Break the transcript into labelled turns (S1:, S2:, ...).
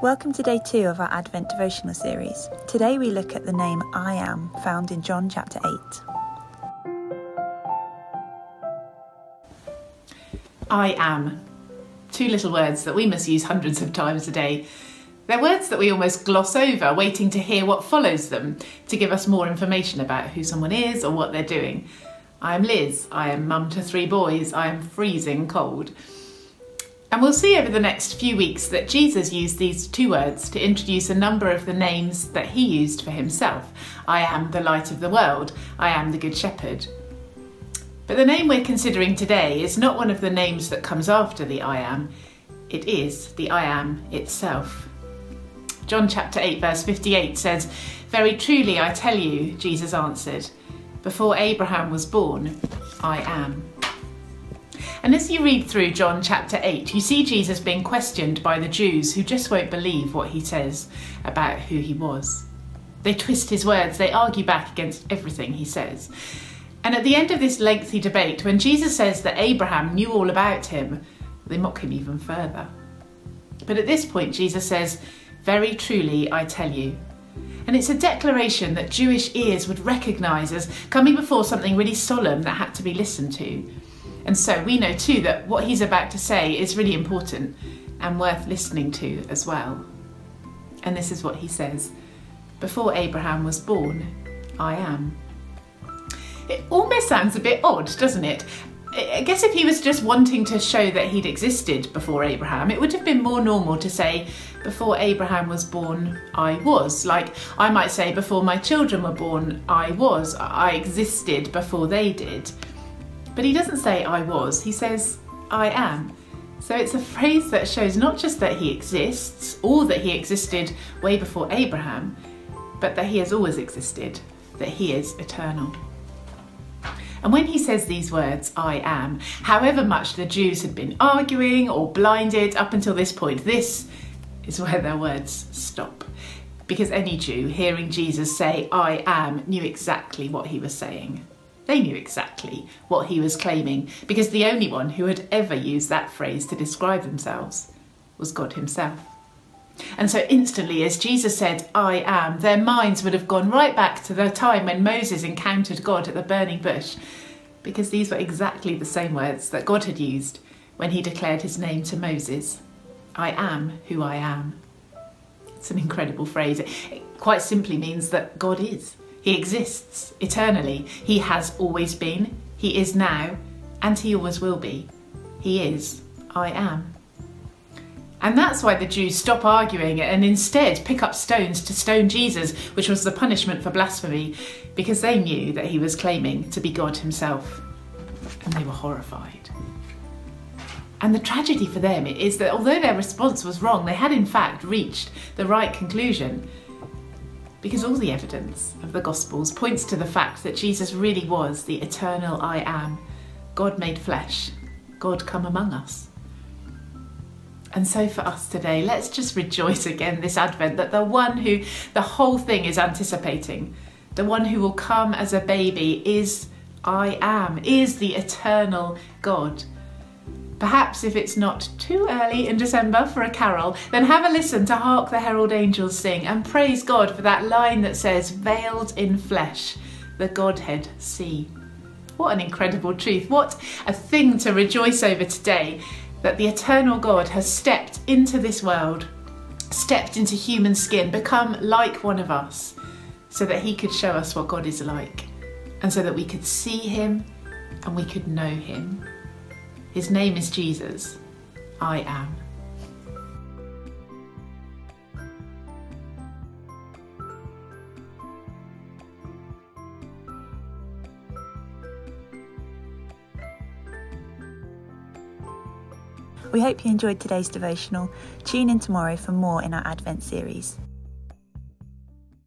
S1: Welcome to day 2 of our Advent Devotional series. Today we look at the name I Am, found in John chapter 8.
S2: I am. 2 little words that we must use hundreds of times a day. They're words that we almost gloss over, waiting to hear what follows them, to give us more information about who someone is or what they're doing. I am Liz. I am mum to 3 boys. I am freezing cold. And we'll see over the next few weeks that Jesus used these 2 words to introduce a number of the names that he used for himself. I am the light of the world. I am the good shepherd. But the name we're considering today is not one of the names that comes after the I am. It is the I am itself. John chapter 8 verse 58 says, "Very truly I tell you," Jesus answered, "before Abraham was born, I am." And as you read through John chapter 8, you see Jesus being questioned by the Jews who just won't believe what he says about who he was. They twist his words, they argue back against everything he says. And at the end of this lengthy debate, when Jesus says that Abraham knew all about him, they mock him even further. But at this point, Jesus says, "Very truly I tell you." And it's a declaration that Jewish ears would recognise as coming before something really solemn that had to be listened to. And so we know too that what he's about to say is really important and worth listening to as well. And this is what he says, "Before Abraham was born, I am." It almost sounds a bit odd, doesn't it? I guess if he was just wanting to show that he'd existed before Abraham, it would have been more normal to say, "Before Abraham was born, I was." Like I might say, "Before my children were born, I was. I existed before they did." But he doesn't say "I was," he says "I am." So it's a phrase that shows not just that he exists, or that he existed way before Abraham, but that he has always existed, that he is eternal. And when he says these words, "I am," however much the Jews had been arguing or blinded up until this point, this is where their words stop. Because any Jew hearing Jesus say "I am" knew exactly what he was saying. They knew exactly what he was claiming, because the only one who had ever used that phrase to describe themselves was God himself. And so instantly, as Jesus said, "I am," their minds would have gone right back to the time when Moses encountered God at the burning bush, because these were exactly the same words that God had used when he declared his name to Moses. "I am who I am." It's an incredible phrase. It quite simply means that God is. He exists eternally. He has always been, he is now, and he always will be. He is, I am. And that's why the Jews stop arguing and instead pick up stones to stone Jesus, which was the punishment for blasphemy, because they knew that he was claiming to be God himself. And they were horrified. And the tragedy for them is that although their response was wrong, they had in fact reached the right conclusion, because all the evidence of the Gospels points to the fact that Jesus really was the eternal I am, God made flesh, God come among us. And so for us today, let's just rejoice again this Advent that the one who the whole thing is anticipating, the one who will come as a baby is I am, is the eternal God. Perhaps if it's not too early in December for a carol, then have a listen to Hark the Herald Angels Sing and praise God for that line that says, "Veiled in flesh, the Godhead see." What an incredible truth. What a thing to rejoice over today, that the eternal God has stepped into this world, stepped into human skin, become like one of us, so that he could show us what God is like, and so that we could see him and we could know him. His name is Jesus. I am.
S1: We hope you enjoyed today's devotional. Tune in tomorrow for more in our Advent series.